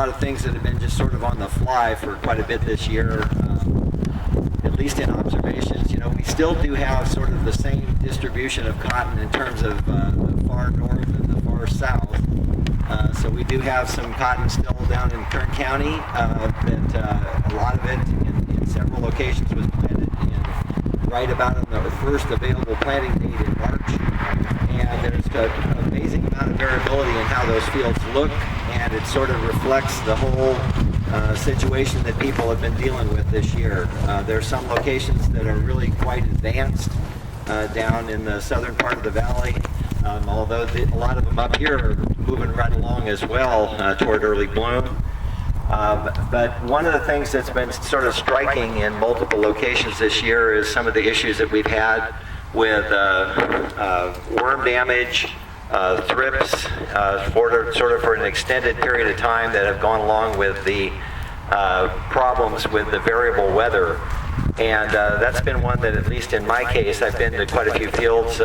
lot of things that have been just sort of on the fly for quite a bit this year, at least in observations. You know, we still do have sort of the same distribution of cotton in terms of the far north and the far south. So we do have some cotton still down in Kern County, that a lot of it in several locations was planted right about on the first available planting date in March. And there's an amazing amount of variability in how those fields look, and it sort of reflects the whole situation that people have been dealing with this year. There are some locations that are really quite advanced down in the southern part of the valley, although a lot of them up here are moving right along as well toward early bloom. But one of the things that's been sort of striking in multiple locations this year is some of the issues that we've had with worm damage, thrips, for an extended period of time that have gone along with the problems with the variable weather. And that's been one that, at least in my case, I've been to quite a few fields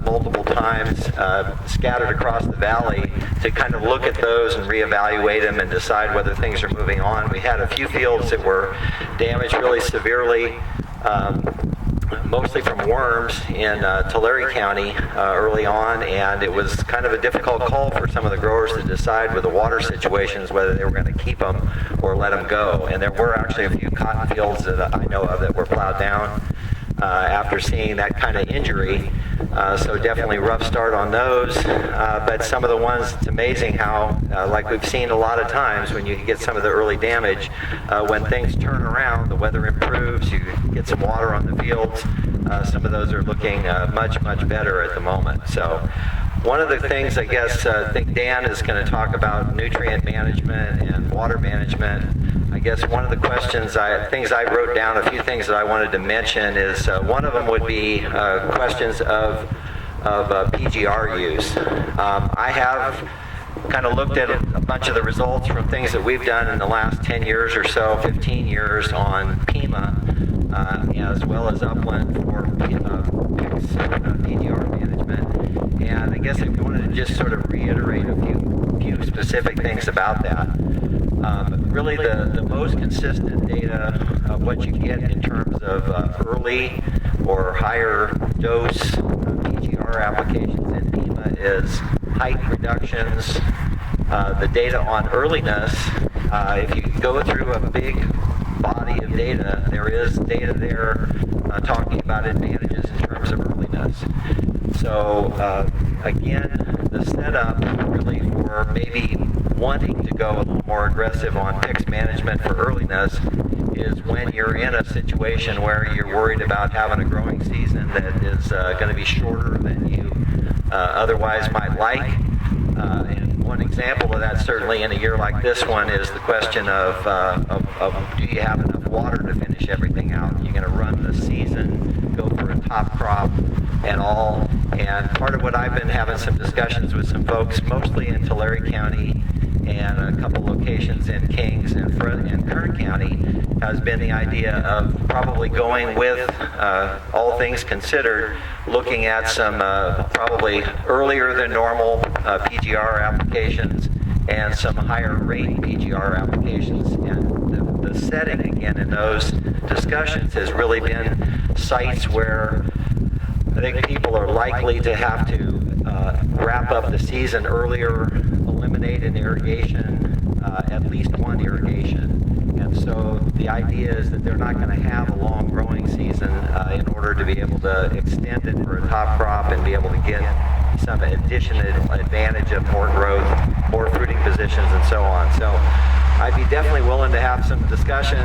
multiple times, scattered across the valley, to kind of look at those and reevaluate them and decide whether things are moving on. We had a few fields that were damaged really severely, mostly from worms in Tulare County early on, and it was kind of a difficult call for some of the growers to decide with the water situations whether they were going to keep them or let them go. And there were actually a few cotton fields that I know of that were plowed down after seeing that kind of injury. So definitely rough start on those, but some of the ones, it's amazing how, like we've seen a lot of times when you get some of the early damage, when things turn around, the weather improves, you get some water on the fields, some of those are looking much, much better at the moment. So one of the things, I guess, I think Dan is going to talk about nutrient management and water management. I guess one of the things I wrote down, a few things that I wanted to mention is one of them would be questions of PGR use. I have kind of looked at a bunch of the results from things that we've done in the last 10 years or so, 15 years on Pima, as well as upland for PICS, PGR management. And I guess I wanted to just sort of reiterate a few specific things about that. Really the most consistent data of what you get in terms of early or higher dose PGR applications in Pima is height reductions. The data on earliness, if you go through a big body of data, there is data there talking about advantages in terms of earliness. So again, the setup really for maybe wanting to go a little more aggressive on PICS management for earliness is when you're in a situation where you're worried about having a growing season that is going to be shorter than you otherwise might like. And one example of that, certainly in a year like this one, is the question of do you have enough water to finish everything out? You're going to run the season, go for a top crop and all. And part of what I've been having some discussions with some folks, mostly in Tulare County and a couple locations in Kings and Kern County, has been the idea of probably going with, all things considered, looking at some probably earlier than normal PGR applications and some higher rate PGR applications. And the setting, again, in those discussions has really been sites where I think people are likely to have to wrap up the season earlier, eliminate an irrigation, at least one irrigation. And so the idea is that they're not going to have a long growing season in order to be able to extend it for a top crop and be able to get some additional advantage of more growth, more fruiting positions, and so on. So I'd be definitely willing to have some discussion.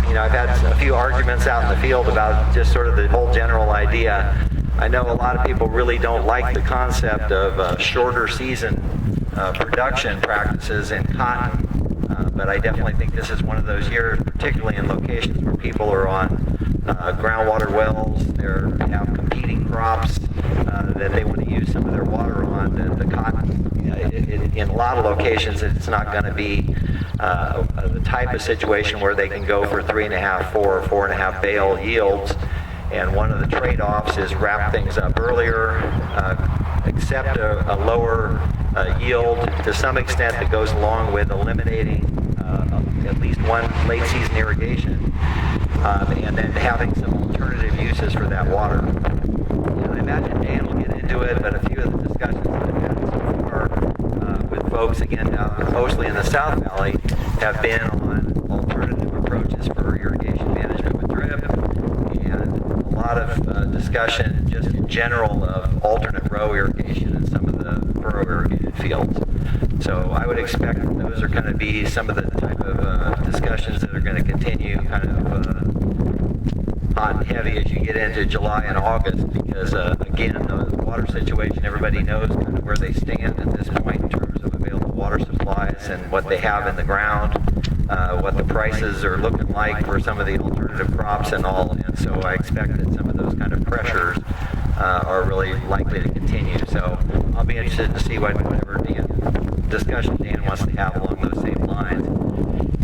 You know, I've had a few arguments out in the field about just sort of the whole general idea. I know a lot of people really don't like the concept of shorter season production practices in cotton, but I definitely think this is one of those years, particularly in locations where people are on groundwater wells, they have competing crops that they want to use some of their water on. The cotton, in a lot of locations, it's not going to be the type of situation where they can go for 3.5, 4.5 bale yields. And one of the trade-offs is wrap things up earlier, accept a lower yield to some extent that goes along with eliminating at least one late season irrigation, and then having some alternative uses for that water. And I imagine Dan will get into it, but a few of the discussions that I've had so far with folks, again, mostly in the South Valley, have been on alternative approaches for irrigation management with drip, and a lot of discussion just in general of alternate row irrigation in some of the furrow irrigated fields. So I would expect that those are going to be some of the type of discussions that are going to continue kind of hot and heavy as you get into July and August, because again, the water situation, everybody knows kind of where they stand at this point in terms of available water supplies and what they have in the ground, what the prices are looking like for some of the alternative crops and all. And so I expect that some of those kind of pressures are really likely to continue. So I'll be interested to see whatever discussion Dan wants to have along those same lines.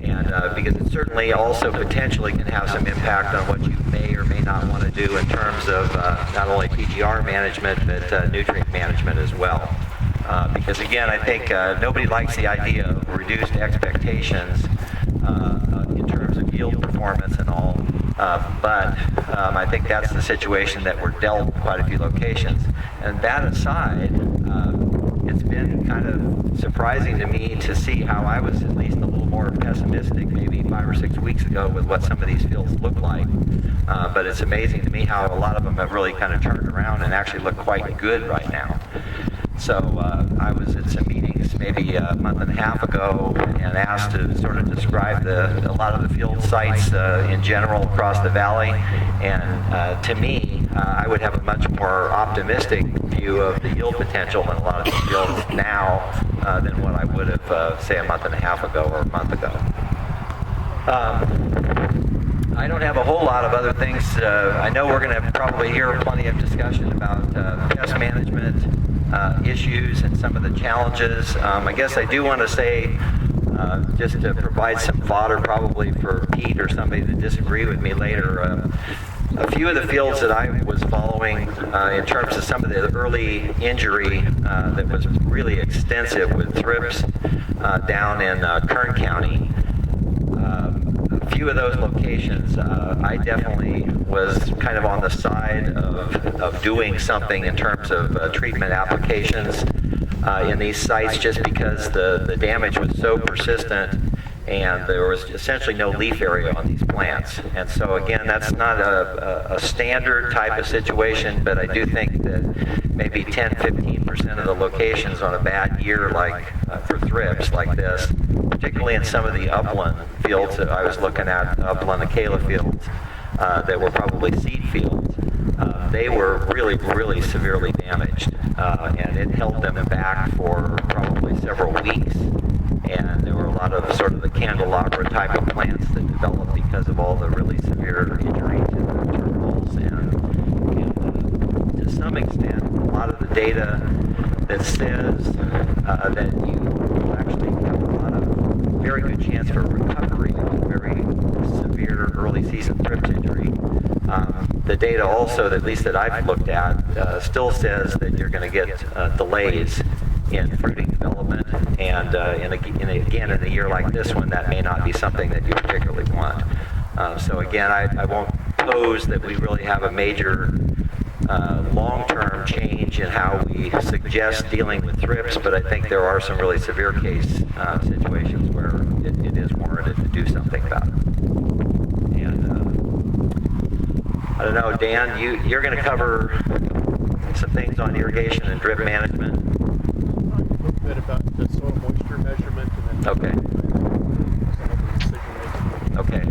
And because it certainly also potentially can have some impact on what you may or may not want to do in terms of not only PGR management, but nutrient management as well. Because again, I think nobody likes the idea of reduced expectations in terms of yield performance and all. But I think that's the situation that we're dealt in quite a few locations. And that aside, it's been kind of surprising to me to see how I was at least a little more pessimistic maybe 5 or 6 weeks ago with what some of these fields look like. But it's amazing to me how a lot of them have really kind of turned around and actually look quite good right now. So I was at some meetings maybe a month and a half ago and asked to sort of describe a lot of the field sites in general across the valley. And to me, I would have a much more optimistic view of the yield potential in a lot of these fields now than what I would have, say, a month and a half ago or a month ago. I don't have a whole lot of other things. I know we're going to probably hear plenty of discussion about pest management issues and some of the challenges. I guess I do want to say, just to provide some fodder probably for Pete or somebody to disagree with me later, a few of the fields that I was following in terms of some of the early injury that was really extensive with thrips down in Kern County, a few of those locations, I definitely was kind of on the side of doing something in terms of treatment applications in these sites, just because the damage was so persistent and there was essentially no leaf area on these plants. And so again, that's not a standard type of situation, but I do think that maybe 10-15% of the locations on a bad year like for thrips like this, particularly in some of the upland fields that I was looking at, upland Acala fields that were probably seed fields, they were really, really severely damaged, and it held them back for probably several weeks. And there were a lot of sort of the candelabra type of plants that developed because of all the really severe injuries in the terminals, and to some extent, a lot of the data that says that you actually have a lot of very good chance for recovery of very severe early season thrips injury. The data also, at least that I've looked at, still says that you're going to get delays in fruiting development, and again, in a year like this one, that may not be something that you particularly want. So again, I won't pose that we really have a major long-term change in how we suggest dealing with thrips, but I think there are some really severe case situations where it is warranted to do something about it. And I don't know, Dan, you're going to cover some things on irrigation and drip management. A little bit about the soil moisture measurement, and then Okay.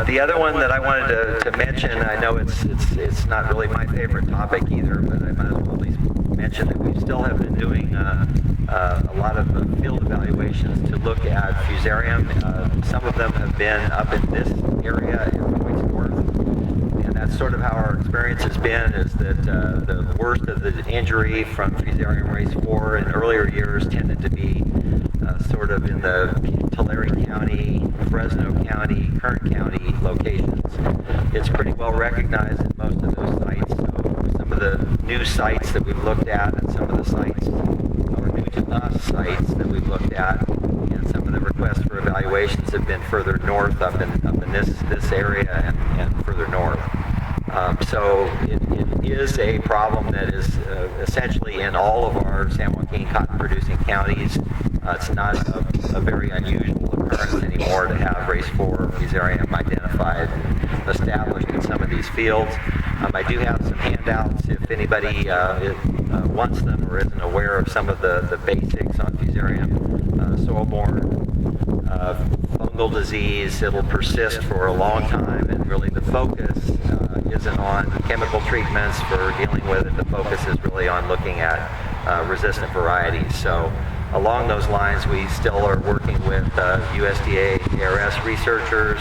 The other one that I wanted to mention, I know it's not really my favorite topic either, but I might as well at least mention that we still have been doing a lot of field evaluations to look at fusarium. Some of them have been up in this area in Points North, and that's sort of how our experience has been, is that the worst of the injury from fusarium race 4 in earlier years tended to be sort of in the Tulare County, Fresno County, Kern County locations. It's pretty well recognized in most of those sites. So some of the new sites that we've looked at, and some of the sites, or new to us sites that we've looked at, and some of the requests for evaluations have been further north, up in this area and further north. So it is a problem that is essentially in all of our San Joaquin cotton-producing counties. It's not a very unusual occurrence anymore to have race 4 fusarium identified and established in some of these fields. I do have some handouts if anybody wants them or isn't aware of some of the basics on fusarium. Soil-borne fungal disease, it'll persist for a long time, and really the focus isn't on chemical treatments for dealing with it. The focus is really on looking at resistant varieties. So along those lines, we still are working with USDA ARS researchers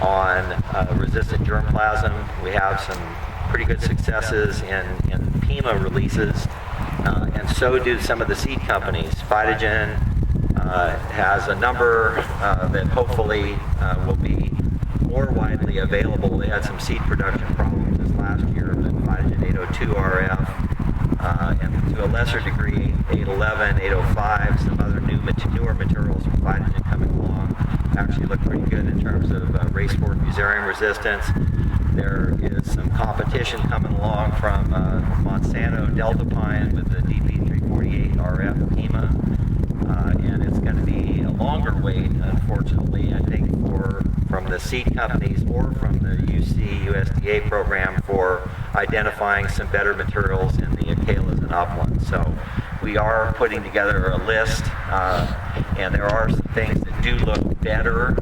on resistant germplasm. We have some pretty good successes in Pima releases, and so do some of the seed companies. Phytogen has a number that hopefully will be more widely available. They had some seed production problems this last year, but Phytogen 802 RF, and to a lesser degree 811, 805, some other newer materials from Phytogen coming along actually look pretty good in terms of race 4 fusarium resistance. There is some competition coming along from Monsanto Delta Pine with the DP348 RF Pima, and it's going to be a longer wait, unfortunately, I think, from the seed companies or from the USDA program for identifying some better materials in the acalas and uplands. So we are putting together a list, and there are some things that do look better,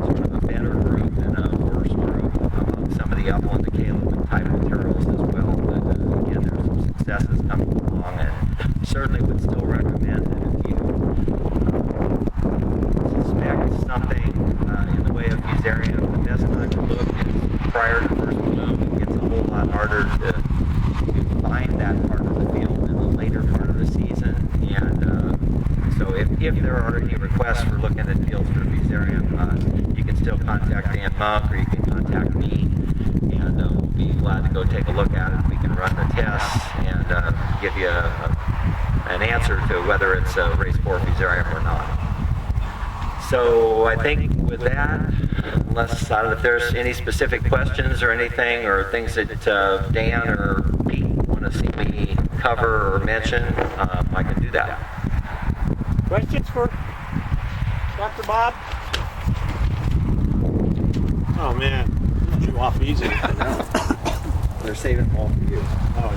sort of a better group than a worse group among some of the upland acala type materials as well. But again, there's some successes coming along, and certainly would still recommend that if you suspect something in the way of fusarium, the best time to look is prior to first bloom. It gets a whole lot harder to find that part of the field in the later part of the season. And so if there are any requests for looking at fields for fusarium, you can still contact Dan Monk or you can contact me, and we'll be glad to go take a look at it. We can run the tests and give you an answer to whether it's a race 4 fusarium or not. So I think with that, unless I don't know if there's any specific questions or anything or things that Dan or Pete want to see me cover or mention, I can do that. Questions for Dr. Bob? Oh man, you off easy. They're saving them all for you. Oh